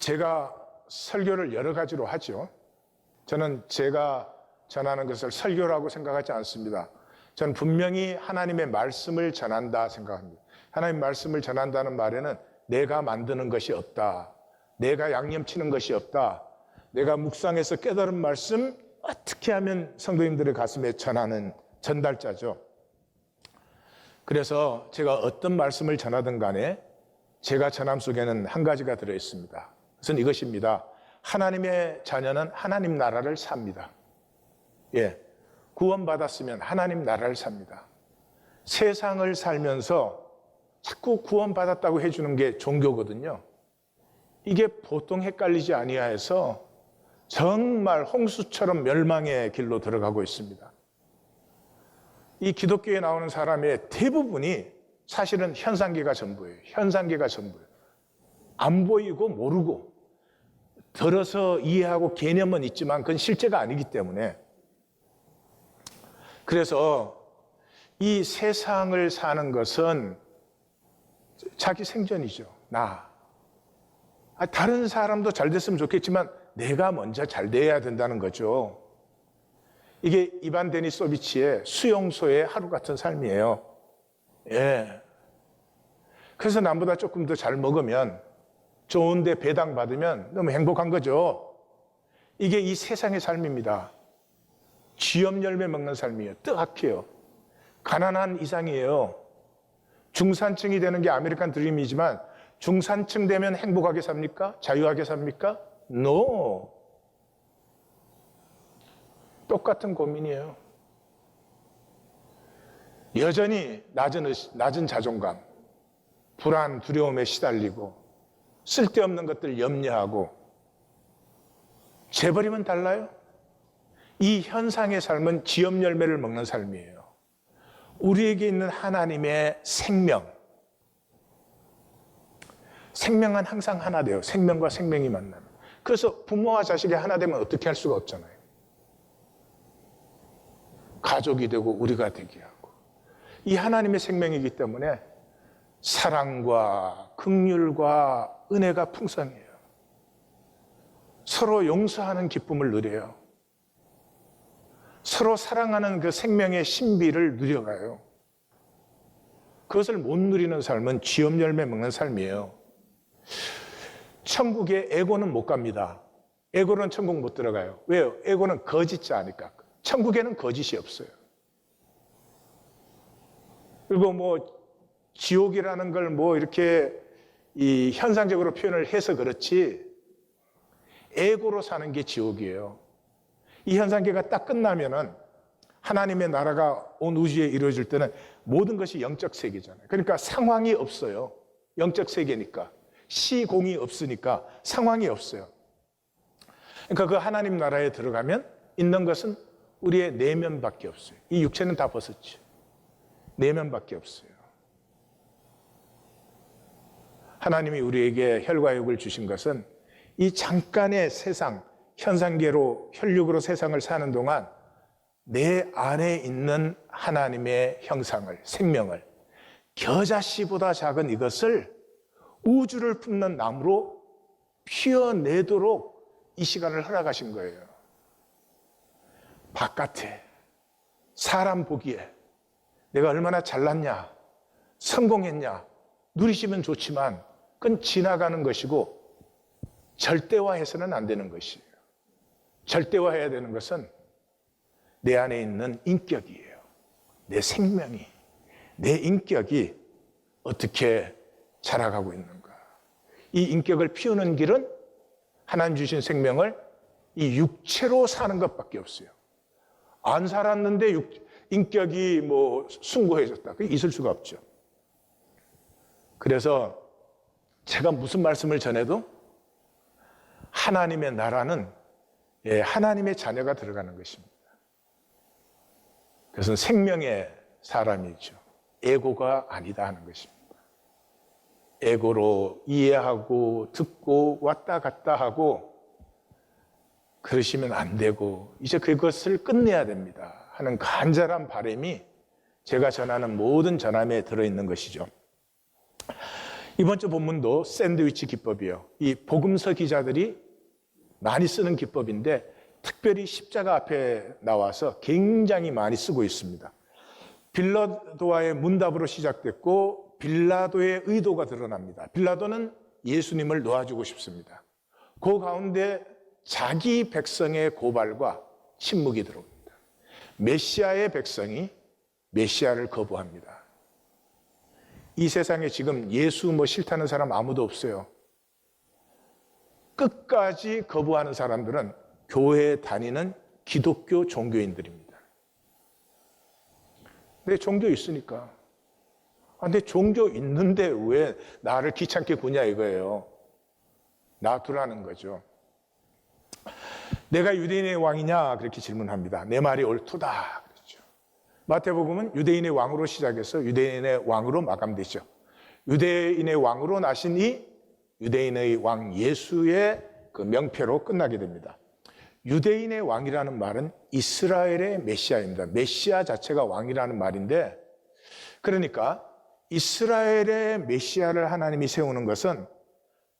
제가 설교를 여러 가지로 하죠. 저는 제가 전하는 것을 설교라고 생각하지 않습니다. 저는 분명히 하나님의 말씀을 전한다 생각합니다. 하나님의 말씀을 전한다는 말에는 내가 만드는 것이 없다. 내가 양념치는 것이 없다. 내가 묵상해서 깨달은 말씀 어떻게 하면 성도님들의 가슴에 전하는 전달자죠. 그래서 제가 어떤 말씀을 전하든 간에 제가 전함 속에는 한 가지가 들어있습니다. 그것은 이것입니다. 하나님의 자녀는 하나님 나라를 삽니다. 구원받았으면 하나님 나라를 삽니다. 세상을 살면서 자꾸 구원받았다고 해주는 게 종교거든요. 이게 보통 헷갈리지 아니하여서 정말 홍수처럼 멸망의 길로 들어가고 있습니다. 이 기독교에 나오는 사람의 대부분이 사실은 현상계가 전부예요. 현상계가 전부예요. 안 보이고 모르고 들어서 이해하고 개념은 있지만 그건 실제가 아니기 때문에, 그래서 이 세상을 사는 것은 자기 생존이죠. 다른 사람도 잘 됐으면 좋겠지만 내가 먼저 잘 돼야 된다는 거죠. 이게 이반 데니소비치의 수용소의 하루 같은 삶이에요. 그래서 남보다 조금 더 잘 먹으면, 좋은데 배당받으면 너무 행복한 거죠. 이게 이 세상의 삶입니다. 쥐염 열매 먹는 삶이에요. 뜨악해요. 가난한 이상이에요. 중산층이 되는 게 아메리칸 드림이지만 중산층 되면 행복하게 삽니까? 자유하게 삽니까? No. 똑같은 고민이에요. 여전히 낮은 자존감, 불안, 두려움에 시달리고 쓸데없는 것들 염려하고. 재벌이면 달라요? 이 현상의 삶은 지엽 열매를 먹는 삶이에요. 우리에게 있는 하나님의 생명은 항상 하나 돼요. 생명과 생명이 만나면. 그래서 부모와 자식이 하나 되면 어떻게 할 수가 없잖아요. 가족이 되고 우리가 되게 하고. 이 하나님의 생명이기 때문에 사랑과 긍휼과 은혜가 풍성해요. 서로 용서하는 기쁨을 누려요. 서로 사랑하는 그 생명의 신비를 누려가요. 그것을 못 누리는 삶은 쥐염 열매 먹는 삶이에요. 천국에 에고는 못 갑니다. 에고는 천국 못 들어가요. 왜요? 에고는 거짓자니까. 천국에는 거짓이 없어요. 그리고 지옥이라는 걸 이렇게 이 현상적으로 표현을 해서 그렇지, 에고로 사는 게 지옥이에요. 이 현상계가 딱 끝나면은 하나님의 나라가 온 우주에 이루어질 때는 모든 것이 영적 세계잖아요. 그러니까 상황이 없어요. 영적 세계니까. 시공이 없으니까 상황이 없어요. 그러니까 그 하나님 나라에 들어가면 있는 것은 우리의 내면밖에 없어요. 이 육체는 다 벗었죠. 내면밖에 없어요. 하나님이 우리에게 혈과 육을 주신 것은 이 잠깐의 세상, 현상계로, 혈육으로 세상을 사는 동안 내 안에 있는 하나님의 형상을, 생명을, 겨자씨보다 작은 이것을 우주를 품는 나무로 피어내도록 이 시간을 허락하신 거예요. 바깥에, 사람 보기에 내가 얼마나 잘났냐, 성공했냐, 누리시면 좋지만 그건 지나가는 것이고 절대화해서는 안 되는 것이에요. 절대화해야 되는 것은 내 안에 있는 인격이에요. 내 생명이, 내 인격이 어떻게 자라가고 있는가. 이 인격을 피우는 길은 하나님 주신 생명을 이 육체로 사는 것밖에 없어요. 안 살았는데 인격이 숭고해졌다. 그게 있을 수가 없죠. 그래서 제가 무슨 말씀을 전해도 하나님의 나라는 하나님의 자녀가 들어가는 것입니다. 그것은 생명의 사람이죠. 에고가 아니다 하는 것입니다. 에고로 이해하고 듣고 왔다 갔다 하고 그러시면 안 되고 이제 그것을 끝내야 됩니다 하는 간절한 바람이 제가 전하는 모든 전함에 들어있는 것이죠. 이번 주 본문도 샌드위치 기법이에요. 이 복음서 기자들이 많이 쓰는 기법인데 특별히 십자가 앞에 나와서 굉장히 많이 쓰고 있습니다. 빌라도와의 문답으로 시작됐고 빌라도의 의도가 드러납니다. 빌라도는 예수님을 놓아주고 싶습니다. 그 가운데 자기 백성의 고발과 침묵이 들어옵니다. 메시아의 백성이 메시아를 거부합니다. 이 세상에 지금 예수 싫다는 사람 아무도 없어요. 끝까지 거부하는 사람들은 교회에 다니는 기독교 종교인들입니다. 내 종교 있으니까. 내 종교 있는데 왜 나를 귀찮게 구냐 이거예요. 놔두라는 거죠. 내가 유대인의 왕이냐 그렇게 질문합니다. 내 말이 옳도다 그랬죠. 마태복음은 유대인의 왕으로 시작해서 유대인의 왕으로 마감되죠. 유대인의 왕으로 나신 이 유대인의 왕 예수의 그 명패로 끝나게 됩니다. 유대인의 왕이라는 말은 이스라엘의 메시아입니다. 메시아 자체가 왕이라는 말인데, 그러니까 이스라엘의 메시아를 하나님이 세우는 것은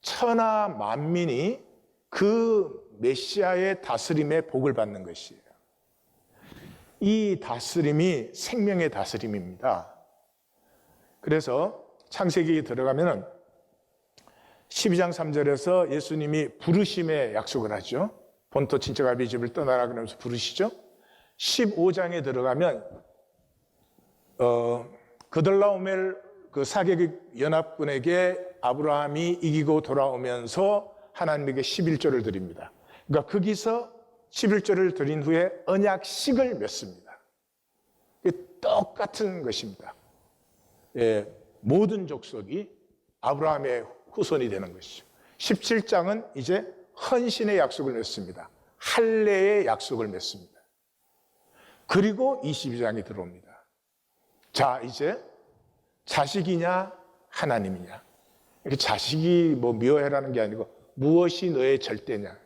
천하 만민이 그 메시아의 다스림에 복을 받는 것이에요. 이 다스림이 생명의 다스림입니다. 그래서 창세기에 들어가면 12장 3절에서 예수님이 부르심의 약속을 하죠. 본토 친척 아비 집을 떠나라 그러면서 부르시죠. 15장에 들어가면 그들라오멜 그 사개국 연합군에게 아브라함이 이기고 돌아오면서 하나님에게 11조를 드립니다. 그러니까 거기서 11조를 드린 후에 언약식을 맺습니다. 똑같은 것입니다. 예, 모든 족속이 아브라함의 후손이 되는 것이죠. 17장은 이제 헌신의 약속을 맺습니다. 할례의 약속을 맺습니다. 그리고 22장이 들어옵니다. 자, 이제 자식이냐 하나님이냐. 자식이 미워해라는 게 아니고 무엇이 너의 절대냐.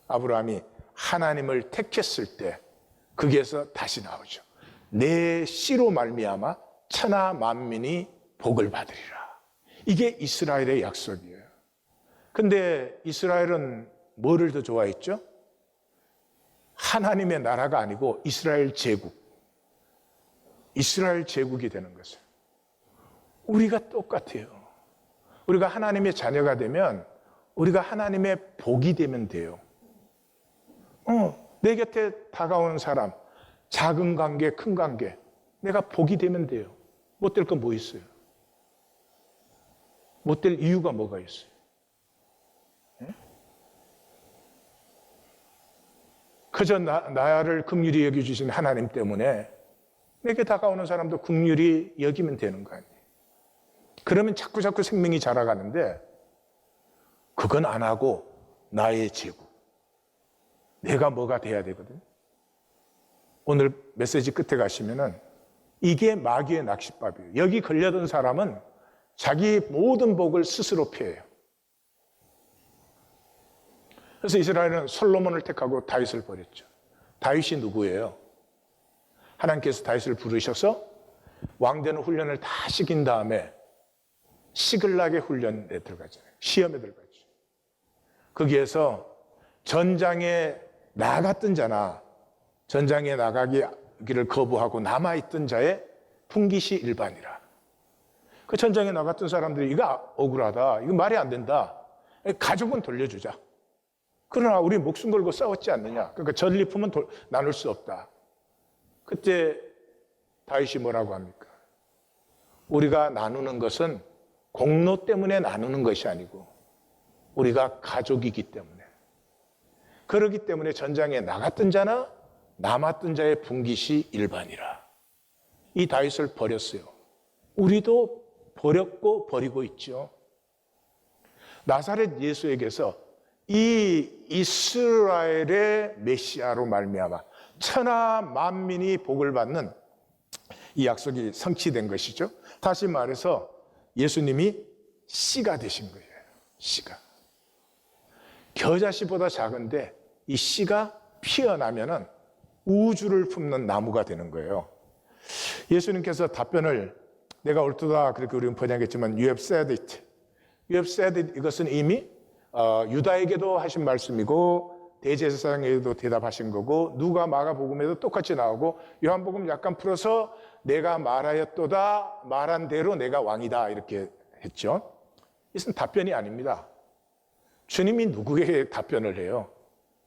아브라함이 하나님을 택했을 때 거기에서 다시 나오죠. 내 씨로 말미암아 천하 만민이 복을 받으리라. 이게 이스라엘의 약속이에요. 근데 이스라엘은 뭐를 더 좋아했죠? 하나님의 나라가 아니고 이스라엘 제국. 이스라엘 제국이 되는 것을. 우리가 똑같아요. 우리가 하나님의 자녀가 되면 우리가 하나님의 복이 되면 돼요. 내 곁에 다가오는 사람, 작은 관계, 큰 관계, 내가 복이 되면 돼요. 못 될 건 뭐 있어요? 못 될 이유가 뭐가 있어요? 그저 나를 긍휼히 여겨주신 하나님 때문에 내게 다가오는 사람도 긍휼히 여기면 되는 거 아니에요. 그러면 자꾸 생명이 자라가는데 그건 안 하고 나의 제국. 내가 뭐가 돼야 되거든. 오늘 메시지 끝에 가시면은 이게 마귀의 낚싯밥이에요. 여기 걸려든 사람은 자기 모든 복을 스스로 피해요. 그래서 이스라엘은 솔로몬을 택하고 다윗을 버렸죠. 다윗이 누구예요? 하나님께서 다윗을 부르셔서 왕되는 훈련을 다 시킨 다음에 시글락의 훈련에 들어가잖아요. 시험에 들어가죠. 거기에서 전장에 나갔던 자나 전장에 나가기를 거부하고 남아있던 자의 분깃이 일반이라. 그 전장에 나갔던 사람들이 이거 억울하다. 이거 말이 안 된다. 가족은 돌려주자. 그러나 우리 목숨 걸고 싸웠지 않느냐. 그러니까 전리품은 나눌 수 없다. 그때 다윗이 뭐라고 합니까? 우리가 나누는 것은 공로 때문에 나누는 것이 아니고 우리가 가족이기 때문에. 그렇기 때문에 전장에 나갔던 자나 남았던 자의 분깃이 일반이라. 이 다윗을 버렸어요. 우리도 버렸고 버리고 있죠. 나사렛 예수에게서 이 이스라엘의 메시아로 말미암아 천하 만민이 복을 받는 이 약속이 성취된 것이죠. 다시 말해서 예수님이 씨가 되신 거예요. 씨가. 겨자씨보다 작은데 이 씨가 피어나면은 우주를 품는 나무가 되는 거예요. 예수님께서 답변을 내가 옳도다 그렇게 우리는 번역했지만 you have said it. You have said it. 이것은 이미 유다에게도 하신 말씀이고 대제사장에게도 대답하신 거고 누가 마가복음에도 똑같이 나오고 요한복음 약간 풀어서 내가 말하였도다 말한 대로 내가 왕이다 이렇게 했죠. 이것은 답변이 아닙니다. 주님이 누구에게 답변을 해요?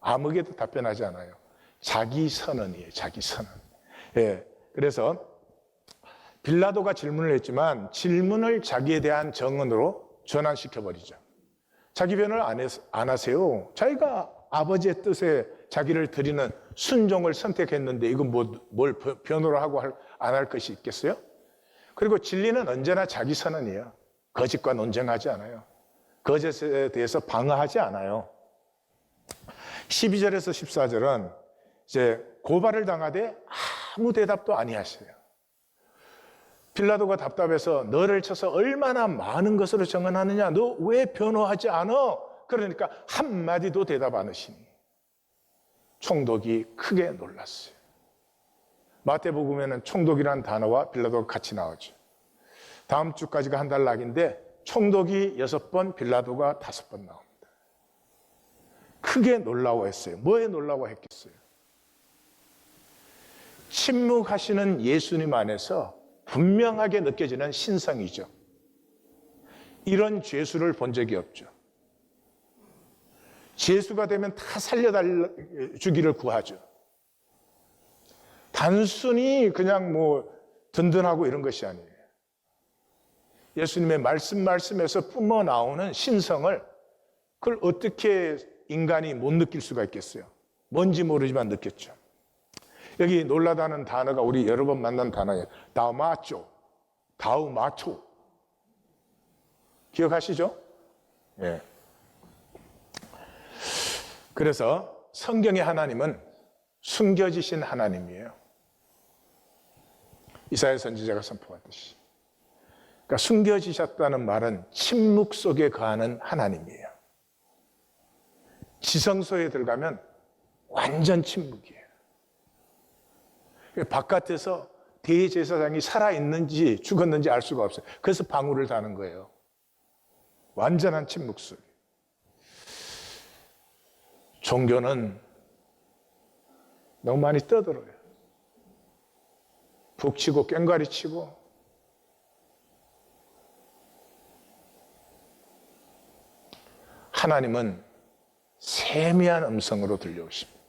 아무에게도 답변하지 않아요. 자기 선언이에요. 자기 선언. 예, 그래서 빌라도가 질문을 했지만 질문을 자기에 대한 정언으로 전환시켜버리죠. 자기 변을 안 하세요. 자기가 아버지의 뜻에 자기를 드리는 순종을 선택했는데 이건 뭘 변호를 하고 안 할 것이 있겠어요? 그리고 진리는 언제나 자기 선언이에요. 거짓과 논쟁하지 않아요. 거짓에 대해서 방어하지 않아요. 12절에서 14절은 이제 고발을 당하되 아무 대답도 아니하세요. 빌라도가 답답해서 너를 쳐서 얼마나 많은 것으로 정언하느냐? 너 왜 변호하지 않아? 그러니까 한마디도 대답 안 하시니 총독이 크게 놀랐어요. 마태복음에는 총독이라는 단어와 빌라도가 같이 나오죠. 다음 주까지가 한 달 낙인데 총독이 6번, 빌라도가 5번 나옵니다. 크게 놀라워했어요. 뭐에 놀라워했겠어요? 침묵하시는 예수님 안에서 분명하게 느껴지는 신성이죠. 이런 죄수를 본 적이 없죠. 죄수가 되면 다 살려주기를 구하죠. 단순히 그냥 든든하고 이런 것이 아니에요. 예수님의 말씀에서 뿜어 나오는 신성을 그걸 어떻게 인간이 못 느낄 수가 있겠어요? 뭔지 모르지만 느꼈죠. 여기 놀라다는 단어가 우리 여러 번 만난 단어예요. 다우마초. 기억하시죠? 예. 그래서 성경의 하나님은 숨겨지신 하나님이에요. 이사야 선지자가 선포했듯이. 그러니까 숨겨지셨다는 말은 침묵 속에 거하는 하나님이에요. 지성소에 들어가면 완전 침묵이에요. 바깥에서 대제사장이 살아있는지 죽었는지 알 수가 없어요. 그래서 방울을 다는 거예요. 완전한 침묵 속에. 종교는 너무 많이 떠들어요. 북치고 꽹과리치고 하나님은 세미한 음성으로 들려오십니다.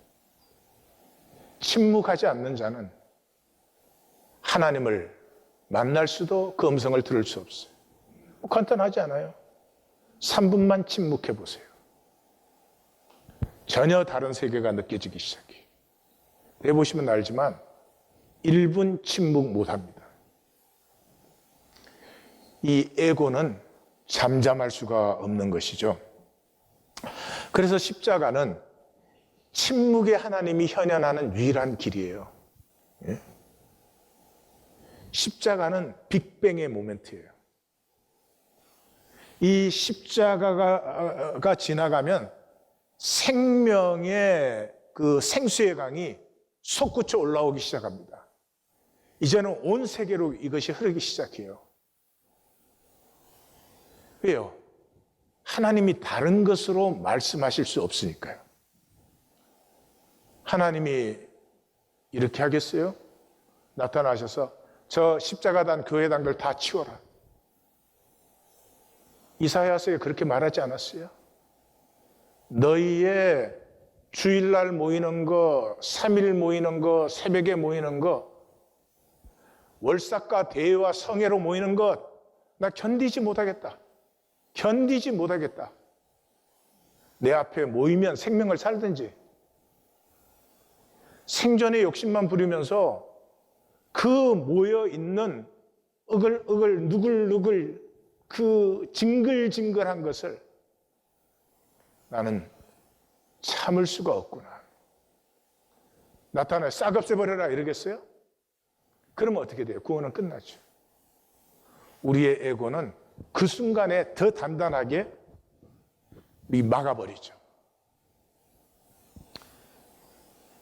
침묵하지 않는 자는 하나님을 만날 수도 그 음성을 들을 수 없어요. 간단하지 않아요. 3분만 침묵해 보세요. 전혀 다른 세계가 느껴지기 시작해요. 해보시면 알지만 1분 침묵 못합니다. 이 에고는 잠잠할 수가 없는 것이죠. 그래서 십자가는 침묵의 하나님이 현현하는 유일한 길이에요. 예? 십자가는 빅뱅의 모멘트예요. 이 십자가가 지나가면 생명의 그 생수의 강이 솟구쳐 올라오기 시작합니다. 이제는 온 세계로 이것이 흐르기 시작해요. 왜요? 하나님이 다른 것으로 말씀하실 수 없으니까요. 하나님이 이렇게 하겠어요? 나타나셔서 저 십자가단 교회당들 다 치워라. 이사야서에 그렇게 말하지 않았어요? 너희의 주일날 모이는 거, 3일 모이는 거, 새벽에 모이는 거, 월삭과 대회와 성회로 모이는 것, 나 견디지 못하겠다. 견디지 못하겠다. 내 앞에 모이면 생명을 살든지 생존의 욕심만 부리면서 그 모여있는 으글으글 누글누글 그 징글징글한 것을 나는 참을 수가 없구나. 나타나요. 싹 없애버려라 이러겠어요? 그러면 어떻게 돼요? 구원은 끝나죠. 우리의 에고는 그 순간에 더 단단하게 막아버리죠.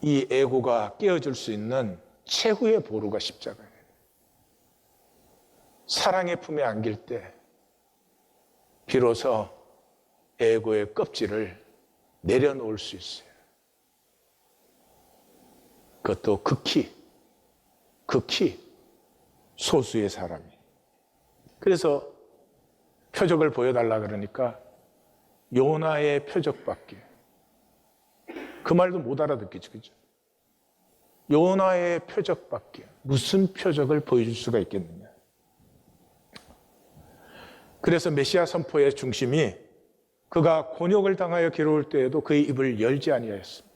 이 에고가 깨어질 수 있는 최후의 보루가 십자가예요. 사랑의 품에 안길 때 비로소 에고의 껍질을 내려놓을 수 있어요. 그것도 극히 소수의 사람이. 그래서 표적을 보여달라 그러니까 요나의 표적밖에, 그 말도 못 알아듣겠죠, 그죠? 요나의 표적밖에 무슨 표적을 보여줄 수가 있겠느냐. 그래서 메시아 선포의 중심이 그가 곤욕을 당하여 괴로울 때에도 그의 입을 열지 아니하였습니다.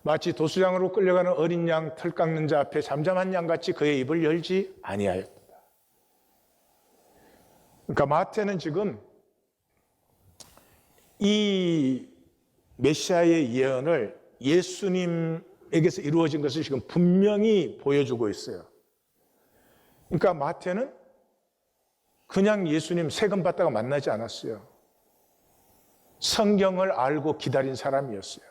마치 도수장으로 끌려가는 어린 양, 털 깎는 자 앞에 잠잠한 양같이 그의 입을 열지 아니하였다. 그러니까 마태는 지금 이 메시아의 예언을 예수님에게서 이루어진 것을 지금 분명히 보여주고 있어요. 그러니까 마태는 그냥 예수님 세금 받다가 만나지 않았어요. 성경을 알고 기다린 사람이었어요.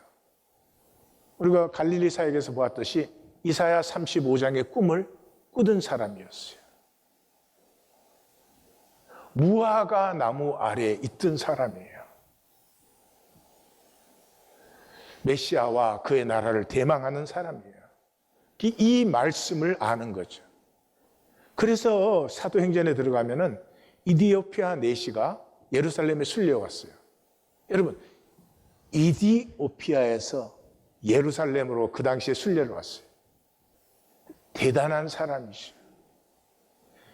우리가 갈릴리 사역에서 보았듯이 이사야 35장의 꿈을 꾸던 사람이었어요. 무화과 나무 아래에 있던 사람이에요. 메시아와 그의 나라를 대망하는 사람이에요. 이 말씀을 아는 거죠. 그래서 사도행전에 들어가면은 이디오피아 내시가 예루살렘에 순려왔어요. 여러분, 이디오피아에서 예루살렘으로 그 당시에 순례를 왔어요. 대단한 사람이죠.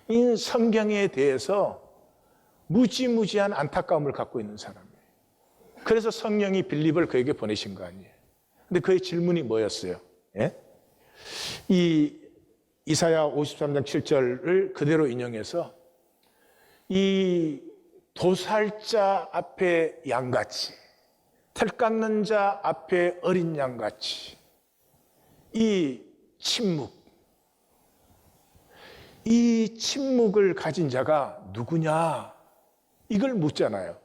이 성경에 대해서 무지무지한 안타까움을 갖고 있는 사람이에요. 그래서 성령이 빌립을 그에게 보내신 거 아니에요. 근데 그의 질문이 뭐였어요? 예? 이 이사야 53장 7절을 그대로 인용해서 이 도살자 앞에 양같이, 털 깎는 자 앞에 어린 양같이, 이 침묵을 가진 자가 누구냐, 이걸 묻잖아요.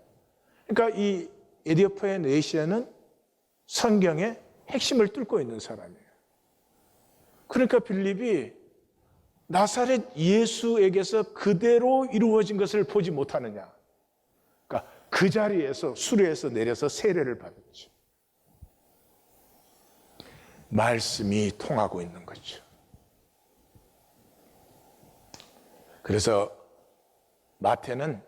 그러니까 이 에디오피아 내시아는 성경의 핵심을 뚫고 있는 사람이에요. 그러니까 빌립이 나사렛 예수에게서 그대로 이루어진 것을 보지 못하느냐. 그러니까 그 자리에서 수레에서 내려서 세례를 받았죠. 말씀이 통하고 있는 거죠. 그래서 마태는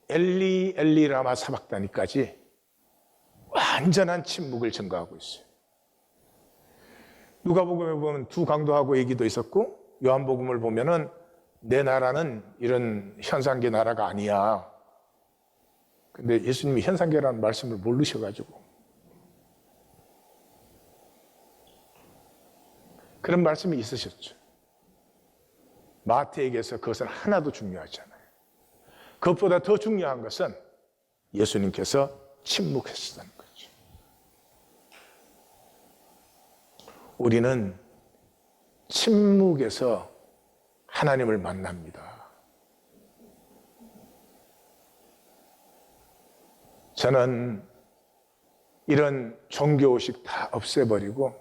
엘리 엘리 라마 사박다니까지 완전한 침묵을 증거하고 있어요. 누가복음에 보면 두 강도하고 얘기도 있었고, 요한복음을 보면은 내 나라는 이런 현상계 나라가 아니야. 근데 예수님이 현상계라는 말씀을 모르셔가지고 그런 말씀이 있으셨죠. 마태에게서 그것은 하나도 중요하지 않아요. 그것보다 더 중요한 것은 예수님께서 침묵했다는 거죠. 우리는 침묵에서 하나님을 만납니다. 저는 이런 종교의식 다 없애버리고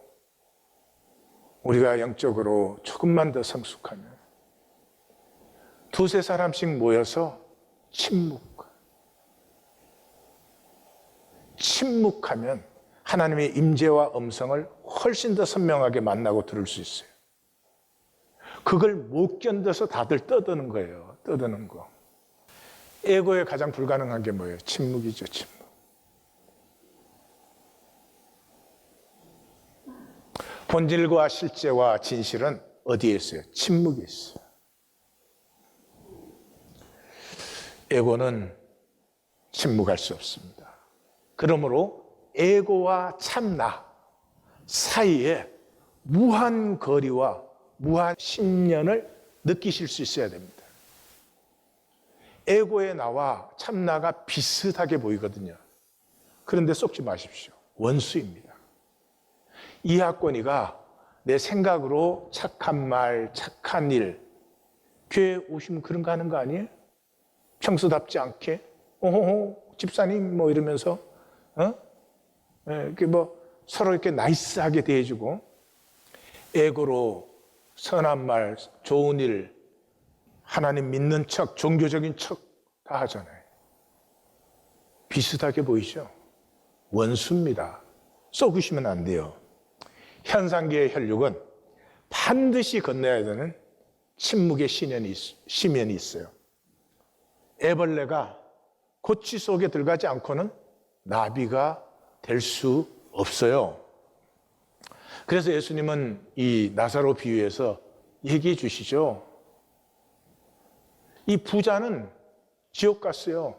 우리가 영적으로 조금만 더 성숙하면 두세 사람씩 모여서 침묵하면 하나님의 임재와 음성을 훨씬 더 선명하게 만나고 들을 수 있어요. 그걸 못 견뎌서 다들 떠드는 거예요. 떠드는 거. 에고에 가장 불가능한 게 뭐예요? 침묵이죠, 침묵. 본질과 실제와 진실은 어디에 있어요? 침묵에 있어요. 에고는 침묵할 수 없습니다. 그러므로 에고와 참나 사이에 무한 거리와 무한 신년을 느끼실 수 있어야 됩니다. 에고의 나와 참나가 비슷하게 보이거든요. 그런데 속지 마십시오. 원수입니다. 이하권이가 내 생각으로 착한 말, 착한 일, 교회 오시면 그런 거 하는 거 아니에요? 평소답지 않게, 집사님, 뭐 이러면서, 이렇게 뭐 서로 이렇게 나이스하게 대해주고, 에고로 선한 말, 좋은 일 하나님 믿는 척, 종교적인 척 다 하잖아요. 비슷하게 보이죠? 원수입니다. 쏘구시면 안 돼요. 현상계의 혈육은 반드시 건너야 되는 침묵의 시면이 있어요. 애벌레가 고치 속에 들어가지 않고는 나비가 될 수 없어요. 그래서 예수님은 이 나사로 비유해서 얘기해 주시죠. 이 부자는 지옥 갔어요.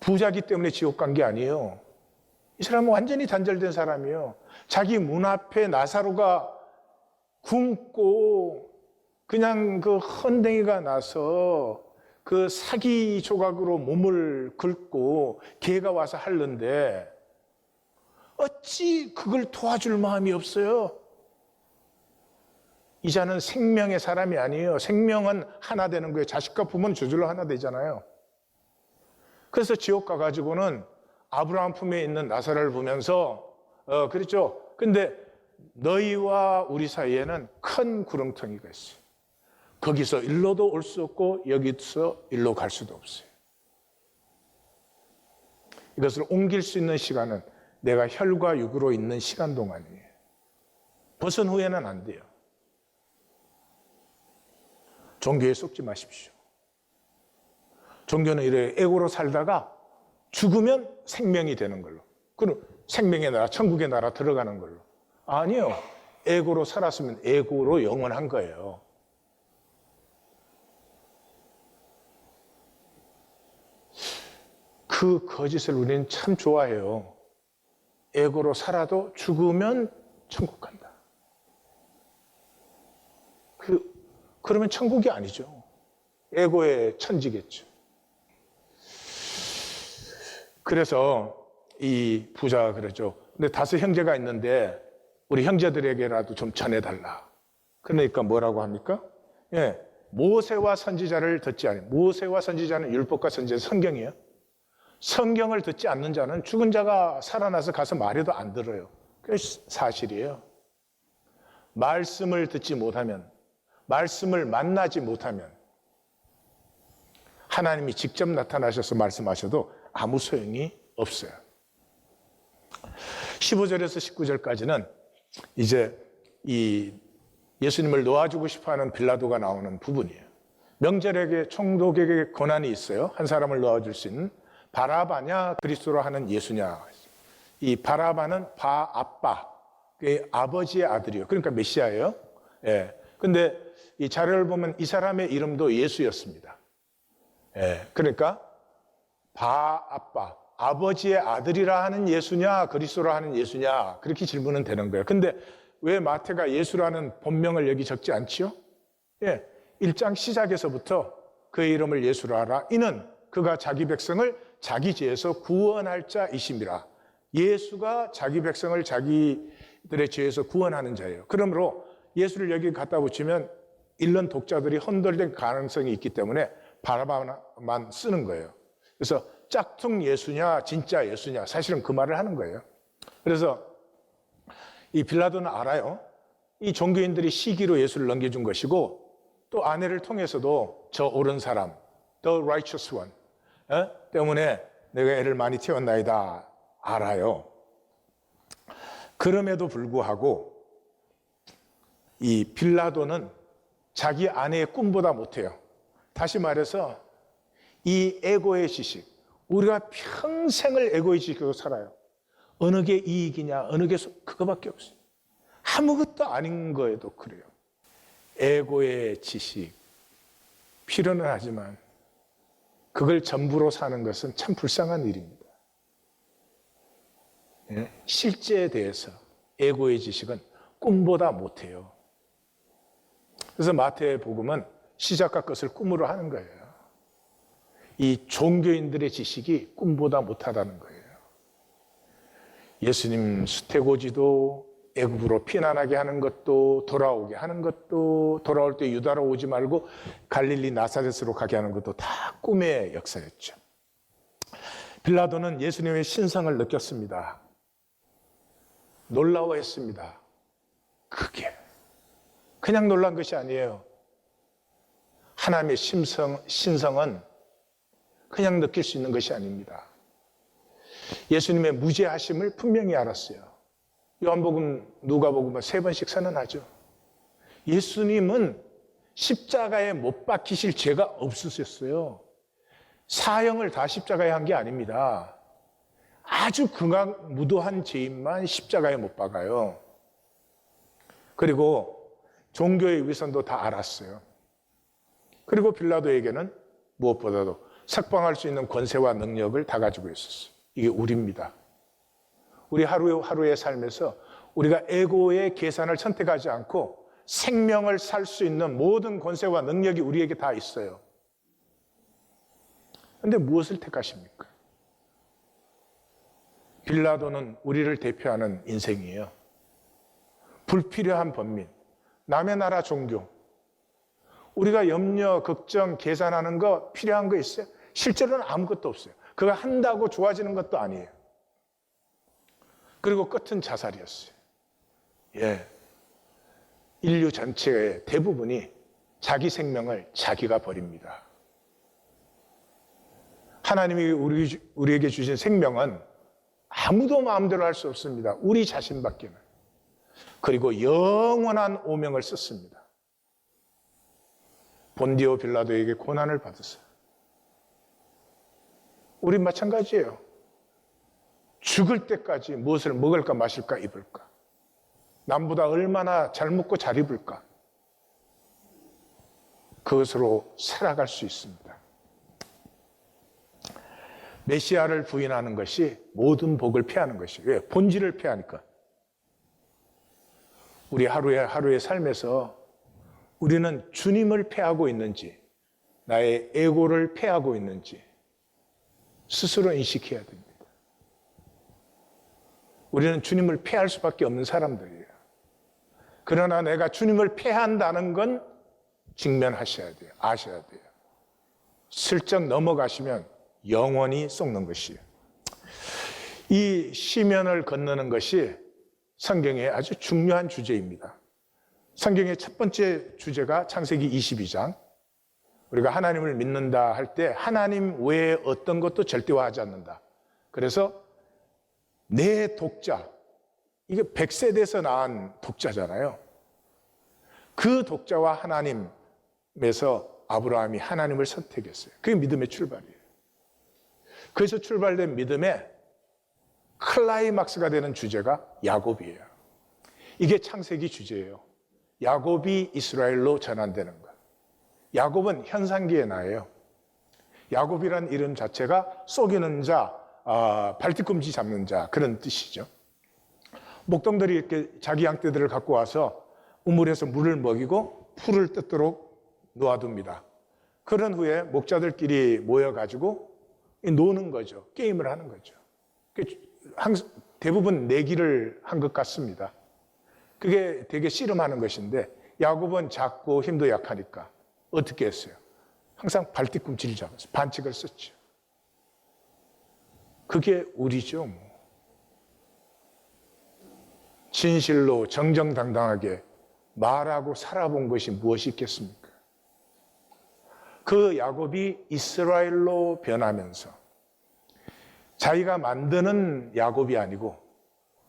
부자기 때문에 지옥 간 게 아니에요. 이 사람은 완전히 단절된 사람이에요. 자기 문 앞에 나사로가 굶고 그냥 그 헌댕이가 나서 그 사기 조각으로 몸을 긁고 개가 와서 핥는데 어찌 그걸 도와줄 마음이 없어요? 이 자는 생명의 사람이 아니에요. 생명은 하나 되는 거예요. 자식과 부모는 저절로 하나 되잖아요. 그래서 지옥 가가지고는 아브라함 품에 있는 나사로를 보면서 그랬죠. 근데 너희와 우리 사이에는 큰 구렁텅이가 있어요. 거기서 일로도 올 수 없고 여기서 일로 갈 수도 없어요. 이것을 옮길 수 있는 시간은 내가 혈과 육으로 있는 시간 동안이에요. 벗은 후에는 안 돼요. 종교에 속지 마십시오. 종교는 이래 에고로 살다가 죽으면 생명이 되는 걸로. 그럼 생명의 나라, 천국의 나라 들어가는 걸로. 아니요. 에고로 살았으면 에고로 영원한 거예요. 그 거짓을 우리는 참 좋아해요. 에고로 살아도 죽으면 천국 간다. 그러면 천국이 아니죠. 에고의 천지겠죠. 그래서 이 부자가 그러죠. 근데 5 형제가 있는데 우리 형제들에게라도 좀 전해달라. 그러니까 뭐라고 합니까? 예, 모세와 선지자를 듣지 않아요. 모세와 선지자는 율법과 선지자 성경이에요. 성경을 듣지 않는 자는 죽은 자가 살아나서 가서 말해도 안 들어요. 그게 사실이에요. 말씀을 듣지 못하면, 말씀을 만나지 못하면 하나님이 직접 나타나셔서 말씀하셔도 아무 소용이 없어요. 15절에서 19절까지는 이제 이 예수님을 놓아주고 싶어하는 빌라도가 나오는 부분이에요. 명절에게 총독에게 권한이 있어요. 한 사람을 놓아줄 수 있는. 바라바냐 그리스도로 하는 예수냐. 이 바라바는 바아빠, 아버지의 아들이요. 그러니까 메시아예요. 예. 근데 이 자료를 보면 이 사람의 이름도 예수였습니다. 예. 그러니까 바아빠, 아버지의 아들이라 하는 예수냐 그리스도로 하는 예수냐 그렇게 질문은 되는 거예요. 근데 왜 마태가 예수라는 본명을 여기 적지 않지요? 예. 1장 시작에서부터 그의 이름을 예수로 하라. 이는 그가 자기 백성을 자기 죄에서 구원할 자이심이라. 예수가 자기 백성을 자기들의 죄에서 구원하는 자예요. 그러므로 예수를 여기 갖다 붙이면 읽는 독자들이 혼돌될 가능성이 있기 때문에 바라바만 쓰는 거예요. 그래서 짝퉁 예수냐 진짜 예수냐 사실은 그 말을 하는 거예요. 그래서 이 빌라도는 알아요. 이 종교인들이 시기로 예수를 넘겨준 것이고 또 아내를 통해서도 저 옳은 사람, the righteous one 때문에 내가 애를 많이 태웠나이다 알아요. 그럼에도 불구하고 이 빌라도는 자기 아내의 꿈보다 못해요. 다시 말해서 이 에고의 지식, 우리가 평생을 에고의 지식으로 살아요. 어느 게 이익이냐, 어느 게 그거밖에 없어요. 아무것도 아닌 거에도 그래요. 에고의 지식, 필요는 하지만 그걸 전부로 사는 것은 참 불쌍한 일입니다. 실제에 대해서 에고의 지식은 꿈보다 못해요. 그래서 마태의 복음은 시작과 끝을 꿈으로 하는 거예요. 이 종교인들의 지식이 꿈보다 못하다는 거예요. 예수님 수태고지도 애굽으로 피난하게 하는 것도 돌아오게 하는 것도 돌아올 때 유다로 오지 말고 갈릴리 나사렛으로 가게 하는 것도 다 꿈의 역사였죠. 빌라도는 예수님의 신성을 느꼈습니다. 놀라워했습니다. 크게. 그냥 놀란 것이 아니에요. 하나님의 신성은 그냥 느낄 수 있는 것이 아닙니다. 예수님의 무죄하심을 분명히 알았어요. 요한복음, 누가복음은 3번씩 선언하죠. 예수님은 십자가에 못 박히실 죄가 없으셨어요. 사형을 다 십자가에 한 게 아닙니다. 아주 극악무도한 죄인만 십자가에 못 박아요. 그리고 종교의 위선도 다 알았어요. 그리고 빌라도에게는 무엇보다도 석방할 수 있는 권세와 능력을 다 가지고 있었어요. 이게 우리입니다. 우리 하루의 삶에서 우리가 에고의 계산을 선택하지 않고 생명을 살 수 있는 모든 권세와 능력이 우리에게 다 있어요. 그런데 무엇을 택하십니까? 빌라도는 우리를 대표하는 인생이에요. 불필요한 번민, 남의 나라 종교. 우리가 염려, 걱정, 계산하는 거 필요한 거 있어요? 실제로는 아무것도 없어요. 그거 한다고 좋아지는 것도 아니에요. 그리고 끝은 자살이었어요. 예. 인류 전체의 대부분이 자기 생명을 자기가 버립니다. 하나님이 우리에게 주신 생명은 아무도 마음대로 할 수 없습니다. 우리 자신밖에는. 그리고 영원한 오명을 썼습니다. 본디오 빌라도에게 고난을 받으세요. 우리 마찬가지예요. 죽을 때까지 무엇을 먹을까 마실까 입을까. 남보다 얼마나 잘 먹고 잘 입을까. 그것으로 살아갈 수 있습니다. 메시아를 부인하는 것이 모든 복을 패하는 것이에요. 왜? 본질을 패하니까. 우리 하루의 삶에서 우리는 주님을 패하고 있는지, 나의 에고를 패하고 있는지 스스로 인식해야 됩니다. 우리는 주님을 패할 수밖에 없는 사람들이에요. 그러나 내가 주님을 패한다는 건 직면하셔야 돼요. 아셔야 돼요. 슬쩍 넘어가시면 영원히 썩는 것이에요. 이 시면을 건너는 것이 성경의 아주 중요한 주제입니다. 성경의 첫 번째 주제가 창세기 22장. 우리가 하나님을 믿는다 할 때 하나님 외에 어떤 것도 절대화하지 않는다. 그래서 내 독자, 이게 100세대에서 낳은 독자잖아요. 그 독자와 하나님에서 아브라함이 하나님을 선택했어요. 그게 믿음의 출발이에요. 그래서 출발된 믿음의 클라이막스가 되는 주제가 야곱이에요. 이게 창세기 주제예요. 야곱이 이스라엘로 전환되는 것. 야곱은 현상기의 나예요. 야곱이란 이름 자체가 속이는 자, 발뒤꿈치 잡는 자, 그런 뜻이죠. 목동들이 이렇게 자기 양떼들을 갖고 와서 우물에서 물을 먹이고 풀을 뜯도록 놓아둡니다. 그런 후에 목자들끼리 모여가지고 노는 거죠. 게임을 하는 거죠. 대부분 내기를 한 것 같습니다. 그게 되게 씨름하는 것인데 야곱은 작고 힘도 약하니까 어떻게 했어요? 항상 발뒤꿈치를 잡았어요. 반칙을 썼죠. 그게 우리죠. 뭐. 진실로 정정당당하게 말하고 살아본 것이 무엇이 있겠습니까? 그 야곱이 이스라엘로 변하면서 자기가 만드는 야곱이 아니고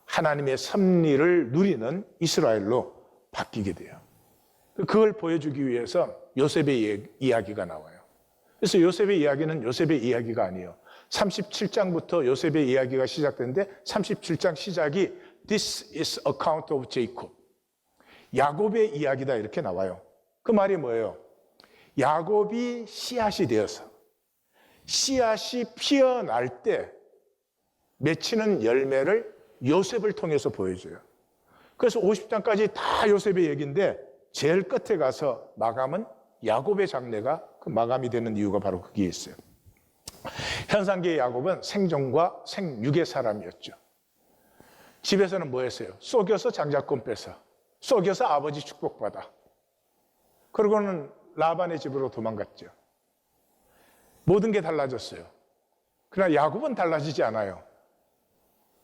하나님의 섭리를 누리는 이스라엘로 바뀌게 돼요. 그걸 보여주기 위해서 요셉의 이야기가 나와요. 그래서 요셉의 이야기는 요셉의 이야기가 아니에요. 37장부터 요셉의 이야기가 시작되는데 37장 시작이 This is account of Jacob. 야곱의 이야기다 이렇게 나와요. 그 말이 뭐예요? 야곱이 씨앗이 되어서 씨앗이 피어날 때 맺히는 열매를 요셉을 통해서 보여줘요. 그래서 50장까지 다 요셉의 얘기인데 제일 끝에 가서 마감은 야곱의 장래가 그 마감이 되는 이유가 바로 거기에 있어요. 현상기의 야곱은 생존과 생육의 사람이었죠. 집에서는 뭐 했어요? 속여서 장자권 뺏어. 속여서 아버지 축복받아. 그러고는 라반의 집으로 도망갔죠. 모든 게 달라졌어요. 그러나 야곱은 달라지지 않아요.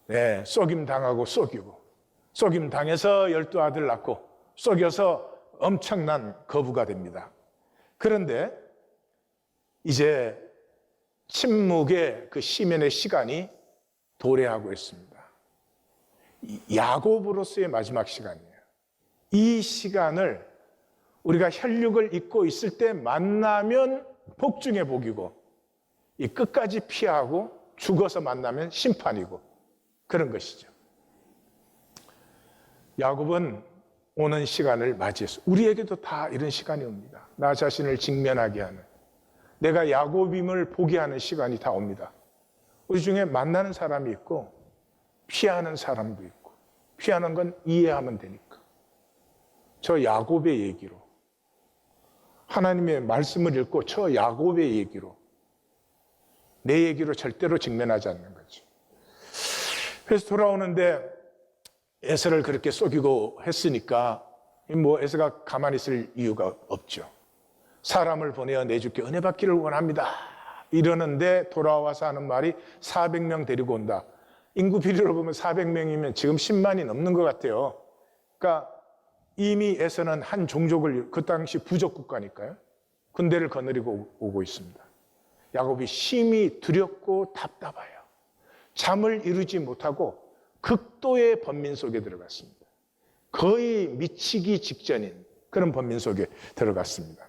네, 속임 당하고 속이고, 속임 당해서 12 아들 낳고, 속여서 엄청난 거부가 됩니다. 그런데 이제 침묵의 그 시면의 시간이 도래하고 있습니다. 야곱으로서의 마지막 시간이에요. 이 시간을 우리가 혈육을 입고 있을 때 만나면 복 중의 복이고, 이 끝까지 피하고 죽어서 만나면 심판이고, 그런 것이죠. 야곱은 오는 시간을 맞이했어요. 우리에게도 다 이런 시간이 옵니다. 나 자신을 직면하게 하는, 내가 야곱임을 보게 하는 시간이 다 옵니다. 우리 중에 만나는 사람이 있고 피하는 사람도 있고, 피하는 건 이해하면 되니까. 저 야곱의 얘기로, 하나님의 말씀을 읽고 저 야곱의 얘기로, 내 얘기로 절대로 직면하지 않는 거죠. 그래서 돌아오는데 에서를 그렇게 속이고 했으니까 뭐 에서가 가만히 있을 이유가 없죠. 사람을 보내어 내 주께 은혜 받기를 원합니다. 이러는데 돌아와서 하는 말이 400명 데리고 온다. 인구 비례로 보면 400명이면 지금 10만이 넘는 것 같아요. 그러니까 이미 에서는 한 종족을, 그 당시 부족 국가니까요, 군대를 거느리고 오고 있습니다. 야곱이 심히 두렵고 답답해요. 잠을 이루지 못하고 극도의 번민 속에 들어갔습니다. 거의 미치기 직전인 그런 번민 속에 들어갔습니다.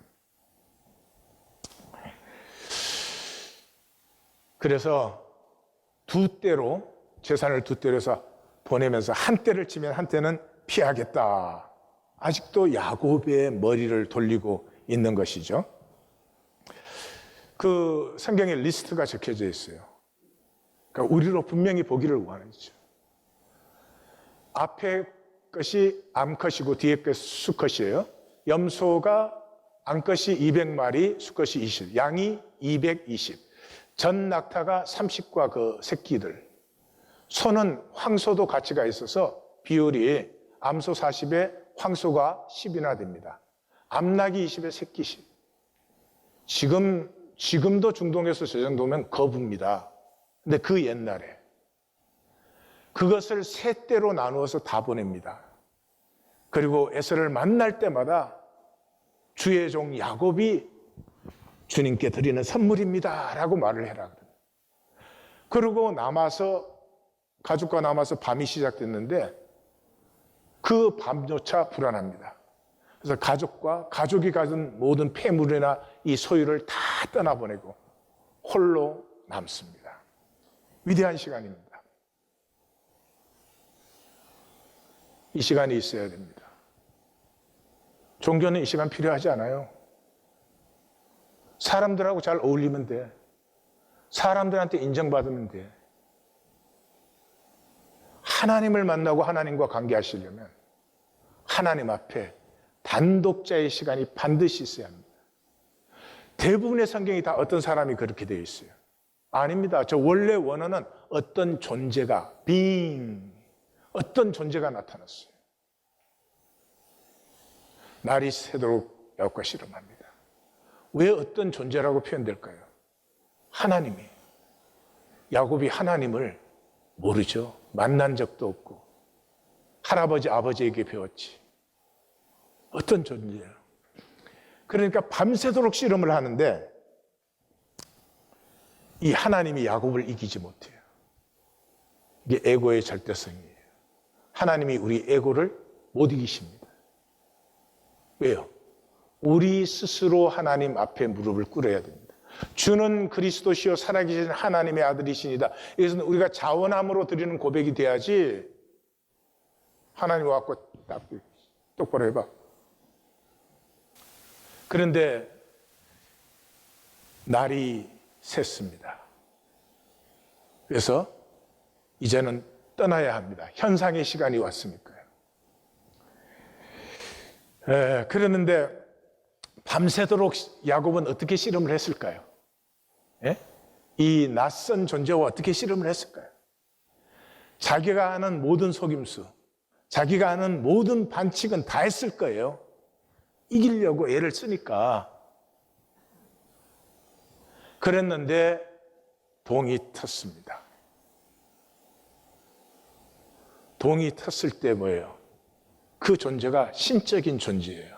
그래서 두 때로, 재산을 두 때로 해서 보내면서 한 때를 치면 한 때는 피하겠다. 아직도 야곱의 머리를 돌리고 있는 것이죠. 그 성경에 리스트가 적혀져 있어요. 그러니까 우리로 분명히 보기를 원하죠. 앞에 것이 암컷이고 뒤에 것이 수컷이에요. 염소가 암컷이 200마리, 수컷이 20, 양이 220, 전 낙타가 30과 그 새끼들, 소는 황소도 같이 가 있어서 비율이 암소 40에 황소가 10이나 됩니다. 암낙이 20에 새끼 10. 지금도 중동에서 저 정도면 거부입니다. 근데 그 옛날에 그것을 세 때로 나누어서 다 보냅니다. 그리고 에서를 만날 때마다 주의 종 야곱이 주님께 드리는 선물입니다 라고 말을 해라. 그리고 가족과 남아서 밤이 시작됐는데 그 밤조차 불안합니다. 그래서 가족이 가진 모든 폐물이나 이 소유를 다 떠나보내고 홀로 남습니다. 위대한 시간입니다. 이 시간이 있어야 됩니다. 종교는 이 시간 필요하지 않아요. 사람들하고 잘 어울리면 돼. 사람들한테 인정받으면 돼. 하나님을 만나고 하나님과 관계하시려면 하나님 앞에 단독자의 시간이 반드시 있어야 합니다. 대부분의 성경이 다 어떤 사람이 그렇게 되어 있어요. 아닙니다. 저 원래 원어는 어떤 존재가, 어떤 존재가 나타났어요. 날이 새도록 야곱과 씨름합니다. 왜 어떤 존재라고 표현될까요? 하나님이. 야곱이 하나님을 모르죠. 만난 적도 없고 할아버지, 아버지에게 배웠지. 어떤 존재예요? 그러니까 밤새도록 씨름을 하는데 이 하나님이 야곱을 이기지 못해요. 이게 에고의 절대성이에요. 하나님이 우리 에고를 못 이기십니다. 왜요? 우리 스스로 하나님 앞에 무릎을 꿇어야 됩니다. 주는 그리스도시요 살아계신 하나님의 아들이시니다. 이것은 우리가 자원함으로 드리는 고백이 돼야지. 하나님 와갖고 딱 똑바로 해봐. 그런데 날이 샜습니다. 그래서 이제는 떠나야 합니다. 현상의 시간이 왔으니까요. 그러는데 밤새도록 야곱은 어떻게 씨름을 했을까요? 예? 이 낯선 존재와 어떻게 씨름을 했을까요? 자기가 아는 모든 속임수, 자기가 아는 모든 반칙은 다 했을 거예요. 이기려고 애를 쓰니까. 그랬는데 동이 텄습니다. 동이 텄을 때 뭐예요? 그 존재가 신적인 존재예요.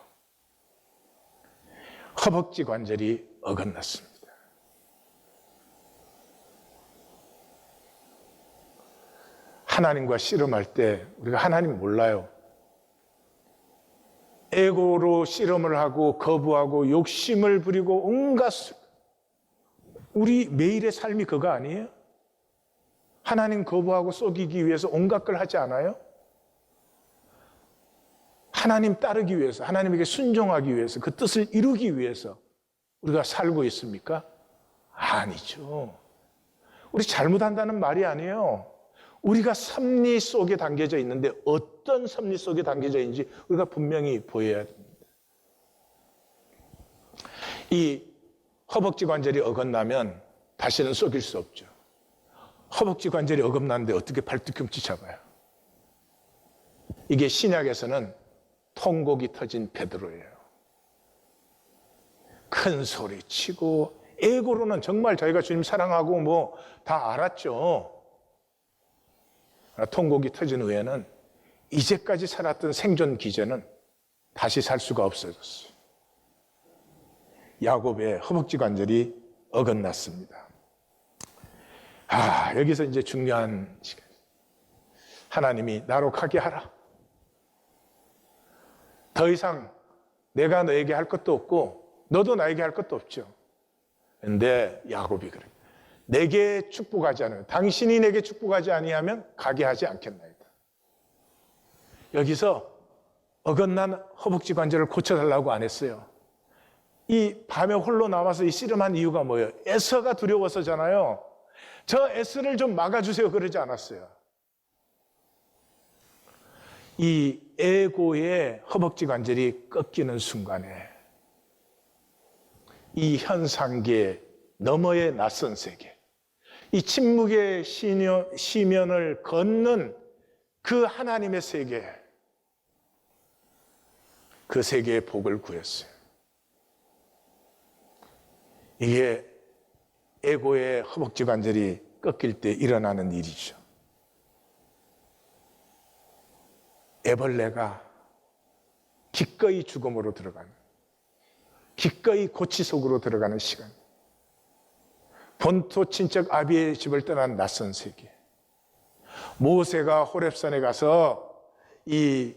허벅지 관절이 어긋났습니다. 하나님과 씨름할 때 우리가 하나님 몰라요. 에고로 씨름을 하고 거부하고 욕심을 부리고 온갖 우리 매일의 삶이 그거 아니에요? 하나님 거부하고 속이기 위해서 온갖 걸 하지 않아요? 하나님 따르기 위해서, 하나님에게 순종하기 위해서, 그 뜻을 이루기 위해서 우리가 살고 있습니까? 아니죠. 우리 잘못한다는 말이 아니에요. 우리가 섭리 속에 담겨져 있는데 어떤 섭리 속에 담겨져 있는지 우리가 분명히 보여야 됩니다. 이 허벅지 관절이 어긋나면 다시는 속일 수 없죠. 허벅지 관절이 어긋나는데 어떻게 발뒤꿈치 잡아요? 이게 신약에서는 통곡이 터진 베드로예요. 큰 소리 치고, 에고로는 정말 자기가 주님 사랑하고 뭐 다 알았죠. 통곡이 터진 후에는 이제까지 살았던 생존 기제는 다시 살 수가 없어졌어요. 야곱의 허벅지 관절이 어긋났습니다. 여기서 이제 중요한 시간. 하나님이 나로 가게 하라. 더 이상 내가 너에게 할 것도 없고 너도 나에게 할 것도 없죠. 그런데 야곱이 그래. 내게 축복하지 않으면, 당신이 내게 축복하지 아니하면 가게 하지 않겠나이다. 여기서 어긋난 허벅지 관절을 고쳐달라고 안 했어요. 이 밤에 홀로 남아서 이 씨름한 이유가 뭐예요? 에서가 두려워서잖아요. 저 에서를 좀 막아주세요 그러지 않았어요. 이 에고의 허벅지 관절이 꺾이는 순간에 이 현상계 너머의 낯선 세계, 이 침묵의 시면을 걷는 그 하나님의 세계, 그 세계의 복을 구했어요. 이게 에고의 허벅지 관절이 꺾일 때 일어나는 일이죠. 애벌레가 기꺼이 죽음으로 들어가는, 기꺼이 고치 속으로 들어가는 시간. 본토 친척 아비의 집을 떠난 낯선 세계. 모세가 호렙산에 가서 이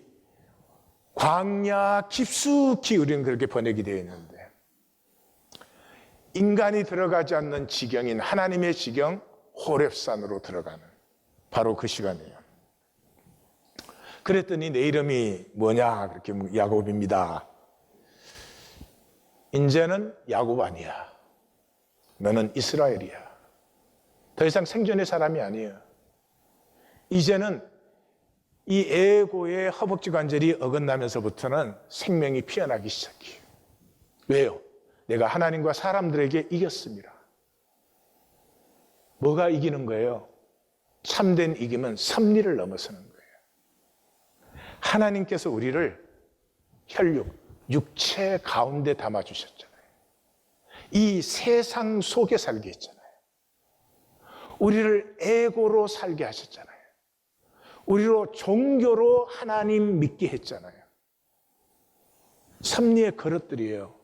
광야 깊숙이, 우리는 그렇게 번역이 되어 있는데, 인간이 들어가지 않는 지경인 하나님의 지경, 호렙산으로 들어가는 바로 그 시간이에요. 그랬더니 내 이름이 뭐냐? 그렇게 야곱입니다. 이제는 야곱 아니야. 너는 이스라엘이야. 더 이상 생존의 사람이 아니에요. 이제는 이 에고의 허벅지 관절이 어긋나면서부터는 생명이 피어나기 시작해요. 왜요? 내가 하나님과 사람들에게 이겼습니다. 뭐가 이기는 거예요? 참된 이김은 섭리를 넘어서는 거예요. 하나님께서 우리를 혈육, 육체 가운데 담아주셨잖아요. 이 세상 속에 살게 했잖아요. 우리를 에고로 살게 하셨잖아요. 우리로 종교로 하나님 믿게 했잖아요. 섭리의 그릇들이에요.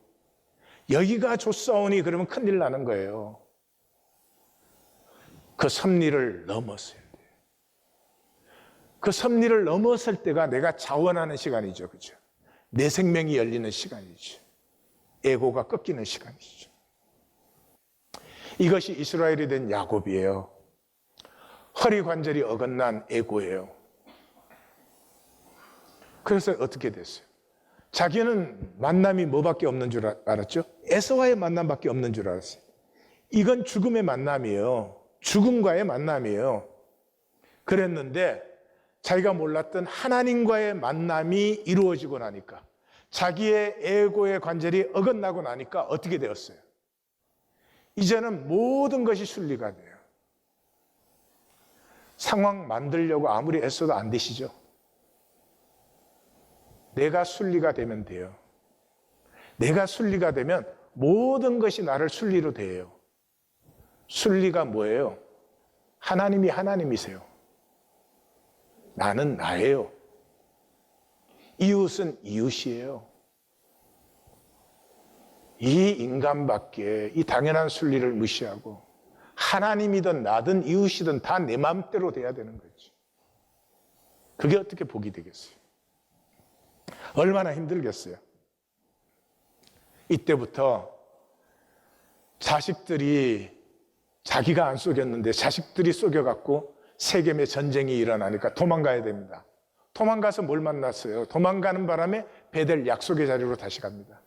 여기가 좋사오니 그러면 큰일 나는 거예요. 그 섭리를 넘었어야 돼요. 그 섭리를 넘었을 때가 내가 자원하는 시간이죠. 그죠? 내 생명이 열리는 시간이죠. 에고가 꺾이는 시간이죠. 이것이 이스라엘이 된 야곱이에요. 허리 관절이 어긋난 에고예요. 그래서 어떻게 됐어요? 자기는 만남이 뭐밖에 없는 줄 알았죠? 에서와의 만남밖에 없는 줄 알았어요. 이건 죽음의 만남이에요. 죽음과의 만남이에요. 그랬는데 자기가 몰랐던 하나님과의 만남이 이루어지고 나니까, 자기의 에고의 관절이 어긋나고 나니까 어떻게 되었어요? 이제는 모든 것이 순리가 돼요. 상황 만들려고 아무리 애써도 안 되시죠? 내가 순리가 되면 돼요. 내가 순리가 되면 모든 것이 나를 순리로 대해요. 순리가 뭐예요? 하나님이 하나님이세요. 나는 나예요. 이웃은 이웃이에요. 이 인간밖에 이 당연한 순리를 무시하고 하나님이든 나든 이웃이든 다 내 마음대로 돼야 되는 거지. 그게 어떻게 복이 되겠어요? 얼마나 힘들겠어요? 이때부터 자식들이 자기가 안 속였는데 자식들이 속여갖고 세겜의 전쟁이 일어나니까 도망가야 됩니다. 도망가서 뭘 만났어요? 도망가는 바람에 베델 약속의 자리로 다시 갑니다.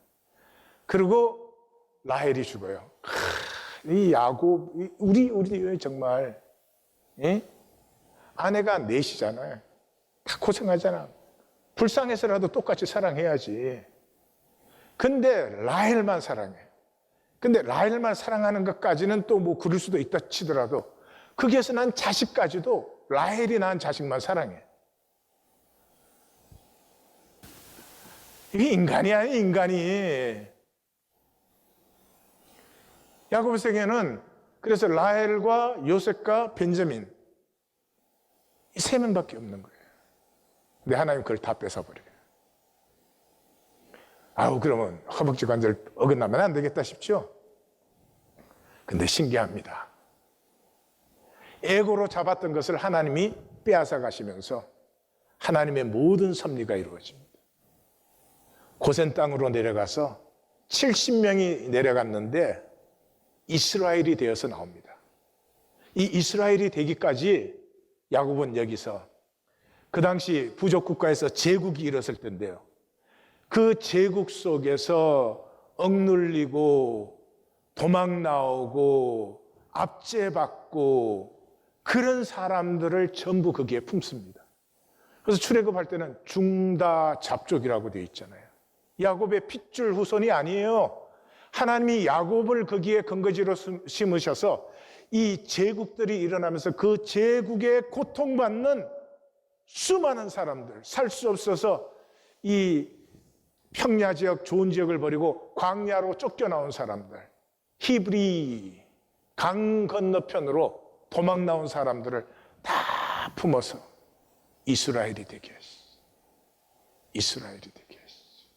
그리고 라헬이 죽어요. 이 야곱, 우리 정말, 예? 아내가 넷이잖아요. 다 고생하잖아. 불쌍해서라도 똑같이 사랑해야지. 근데 라헬만 사랑해. 근데 라헬만 사랑하는 것까지는 또 뭐 그럴 수도 있다 치더라도 거기에서 난 자식까지도 라헬이 낳은 자식만 사랑해. 이게 인간이 아니야, 인간이. 야곱에게는 그래서 라헬과 요셉과 벤자민 이 세 명밖에 없는 거예요. 근데 하나님 그걸 다 뺏어버려요. 아우, 그러면 허벅지 관절 어긋나면 안 되겠다 싶죠? 근데 신기합니다. 애고로 잡았던 것을 하나님이 빼앗아 가시면서 하나님의 모든 섭리가 이루어집니다. 고센 땅으로 내려가서 70명이 내려갔는데 이스라엘이 되어서 나옵니다. 이 이스라엘이 되기까지 야곱은 여기서 그 당시 부족 국가에서 제국이 일었을 때인데요. 그 제국 속에서 억눌리고 도망 나오고 압제받고 그런 사람들을 전부 거기에 품습니다. 그래서 출애굽할 때는 중다잡족이라고 되어 있잖아요. 야곱의 핏줄 후손이 아니에요. 하나님이 야곱을 거기에 근거지로 심으셔서 이 제국들이 일어나면서 그 제국에 고통받는 수많은 사람들, 살 수 없어서 이 평야 지역, 좋은 지역을 버리고 광야로 쫓겨나온 사람들, 히브리 강 건너편으로 도망 나온 사람들을 다 품어서 이스라엘이 되게 하시죠. 이스라엘이 되게 하시죠.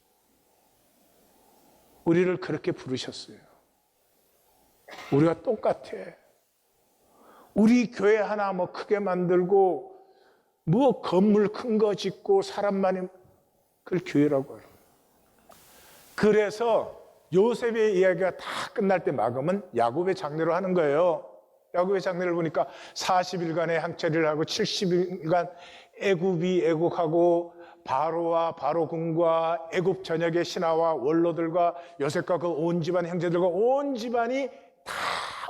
우리를 그렇게 부르셨어요. 우리가 똑같아. 우리 교회 하나 뭐 크게 만들고 뭐 건물 큰 거 짓고 사람 많이, 그걸 교회라고 해요. 그래서 요셉의 이야기가 다 끝날 때 마감은 야곱의 장례로 하는 거예요. 야곱의 장례를 보니까 40일간의 항체를 하고 70일간 애굽이 애국하고 바로와 바로군과 애굽 전역의 신하와 원로들과 요셉과 그 온 집안 형제들과 온 집안이 다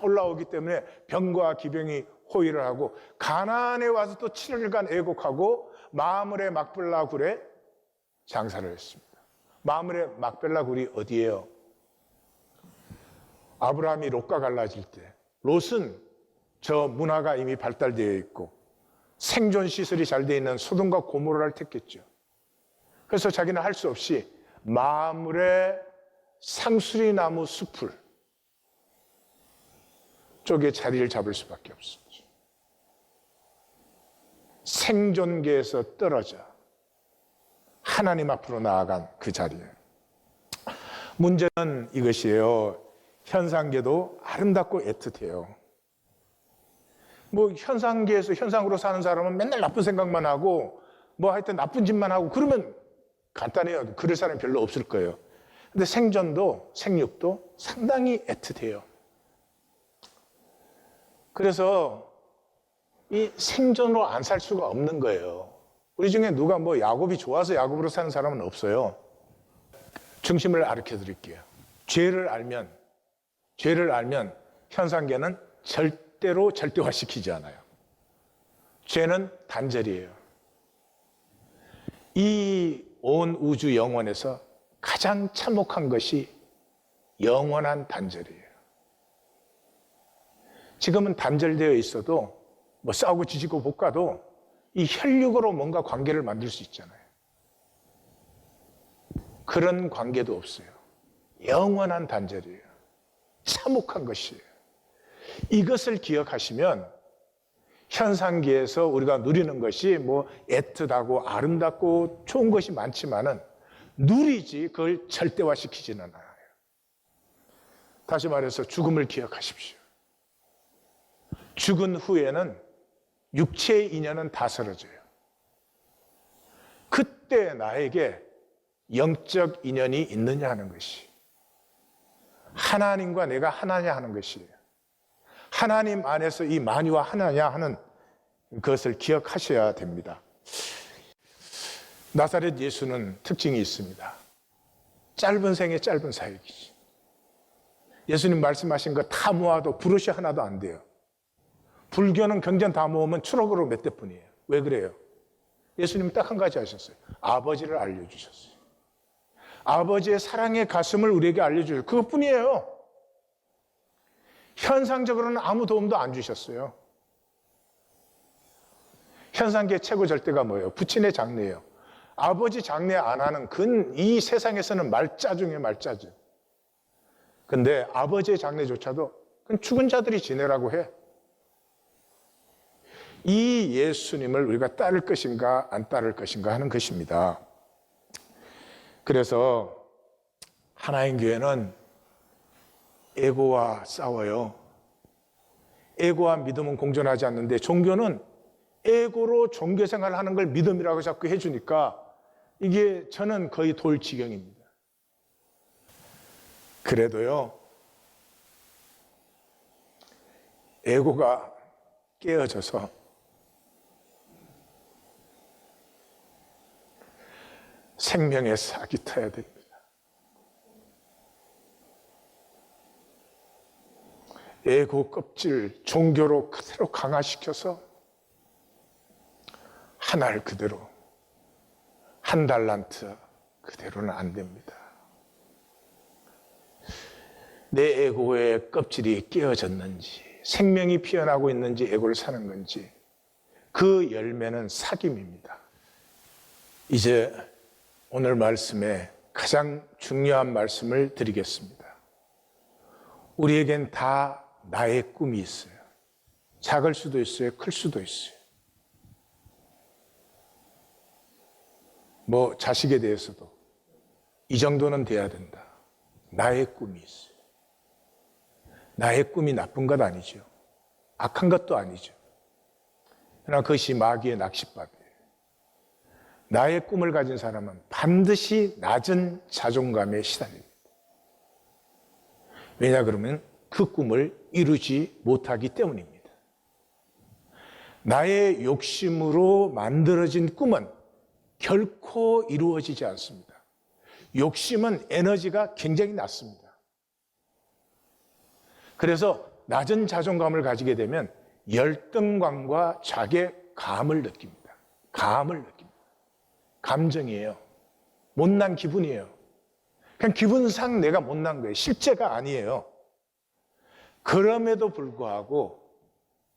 올라오기 때문에 병과 기병이 호위를 하고 가나안에 와서 또 7일간 애국하고 마므레 막벨라 굴에 장사를 했습니다. 마므레 막벨라 굴이 어디예요? 아브라함이 롯과 갈라질 때 롯은 저 문화가 이미 발달되어 있고 생존 시설이 잘 되어 있는 소돔과 고모라를 택했죠. 그래서 자기는 할 수 없이 마므레 상수리 나무 숲을 쪽에 자리를 잡을 수밖에 없었죠. 생존계에서 떨어져 하나님 앞으로 나아간 그 자리에. 문제는 이것이에요. 현상계도 아름답고 애틋해요. 뭐 현상계에서 현상으로 사는 사람은 맨날 나쁜 생각만 하고 뭐 하여튼 나쁜 짓만 하고 그러면 간단해요. 그럴 사람이 별로 없을 거예요. 근데 생존도 생육도 상당히 애틋해요. 그래서 이 생존으로 안 살 수가 없는 거예요. 우리 중에 누가 뭐 야곱이 좋아서 야곱으로 사는 사람은 없어요. 중심을 가르쳐 드릴게요. 죄를 알면 현상계는 절대로 절대화시키지 않아요. 죄는 단절이에요. 이 온 우주 영원에서 가장 참혹한 것이 영원한 단절이에요. 지금은 단절되어 있어도 뭐 싸우고 지지고 볶아도 이 혈육으로 뭔가 관계를 만들 수 있잖아요. 그런 관계도 없어요. 영원한 단절이에요. 참혹한 것이에요. 이것을 기억하시면 현상계에서 우리가 누리는 것이 뭐 애틋하고 아름답고 좋은 것이 많지만은 누리지 그걸 절대화시키지는 않아요. 다시 말해서 죽음을 기억하십시오. 죽은 후에는 육체의 인연은 다 사라져요. 그때 나에게 영적 인연이 있느냐 하는 것이, 하나님과 내가 하나냐 하는 것이에요. 하나님 안에서 이 만유와 하나냐 하는 그것을 기억하셔야 됩니다. 나사렛 예수는 특징이 있습니다. 짧은 생에 짧은 사역이지. 예수님 말씀하신 거 다 모아도 브러쉬 하나도 안 돼요. 불교는 경전 다 모으면 추록으로 몇 대뿐이에요. 왜 그래요? 예수님은 딱 한 가지 하셨어요. 아버지를 알려주셨어요. 아버지의 사랑의 가슴을 우리에게 알려주셨어요. 그것뿐이에요. 현상적으로는 아무 도움도 안 주셨어요. 현상계 최고 절대가 뭐예요? 부친의 장례예요. 아버지 장례 안 하는 이 세상에서는 말자 중에 말자 중. 근데 아버지의 장례조차도 그건 죽은 자들이 지내라고 해. 이 예수님을 우리가 따를 것인가 안 따를 것인가 하는 것입니다. 그래서 하나님 교회는 에고와 싸워요. 에고와 믿음은 공존하지 않는데 종교는 에고로 종교생활을 하는 걸 믿음이라고 자꾸 해주니까 이게 저는 거의 돌지경입니다. 그래도요, 에고가 깨어져서 생명의 싹이 터야 됩니다. 에고 껍질 종교로 그대로 강화시켜서 하나를 그대로, 한 달란트 그대로는 안 됩니다. 내 에고의 껍질이 깨어졌는지, 생명이 피어나고 있는지 에고를 사는 건지, 그 열매는 사귐입니다. 이제 오늘 말씀에 가장 중요한 말씀을 드리겠습니다. 우리에겐 다 나의 꿈이 있어요. 작을 수도 있어요. 클 수도 있어요. 뭐 자식에 대해서도 이 정도는 돼야 된다. 나의 꿈이 있어요. 나의 꿈이 나쁜 것 아니죠. 악한 것도 아니죠. 그러나 그것이 마귀의 낚싯밥이에요. 나의 꿈을 가진 사람은 반드시 낮은 자존감에 시달립니다. 왜냐 그러면 그 꿈을 이루지 못하기 때문입니다. 나의 욕심으로 만들어진 꿈은 결코 이루어지지 않습니다. 욕심은 에너지가 굉장히 낮습니다. 그래서 낮은 자존감을 가지게 되면 열등감과 자괴감을 느낍니다. 감을 느낍니다. 감정이에요. 못난 기분이에요. 그냥 기분상 내가 못난 거예요. 실제가 아니에요. 그럼에도 불구하고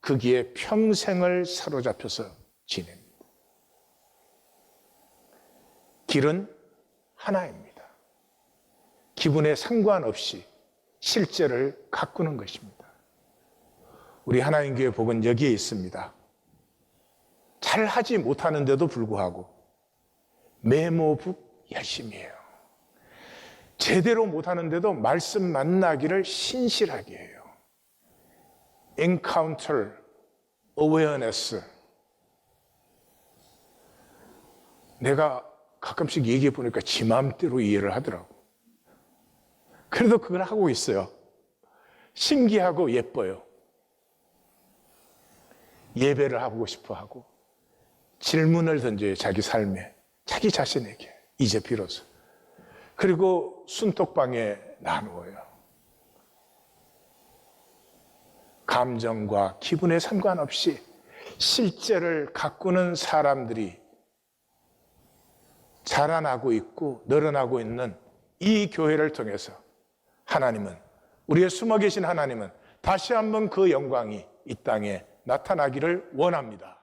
거기에 평생을 사로잡혀서 지냅니다. 길은 하나입니다. 기분에 상관없이 실제를 가꾸는 것입니다. 우리 하나님 교회 복은 여기에 있습니다. 잘 하지 못하는데도 불구하고 메모북 열심히 해요. 제대로 못하는데도 말씀 만나기를 신실하게 해요. Encounter, Awareness. 내가 가끔씩 얘기해 보니까 지 마음대로 이해를 하더라고. 그래도 그걸 하고 있어요. 신기하고 예뻐요. 예배를 하고 싶어 하고 질문을 던져요. 자기 삶에, 자기 자신에게 이제 비로소. 그리고 순톡방에 나누어요. 감정과 기분에 상관없이 실제를 가꾸는 사람들이 자라나고 있고 늘어나고 있는 이 교회를 통해서 하나님은, 우리의 숨어 계신 하나님은 다시 한번 그 영광이 이 땅에 나타나기를 원합니다.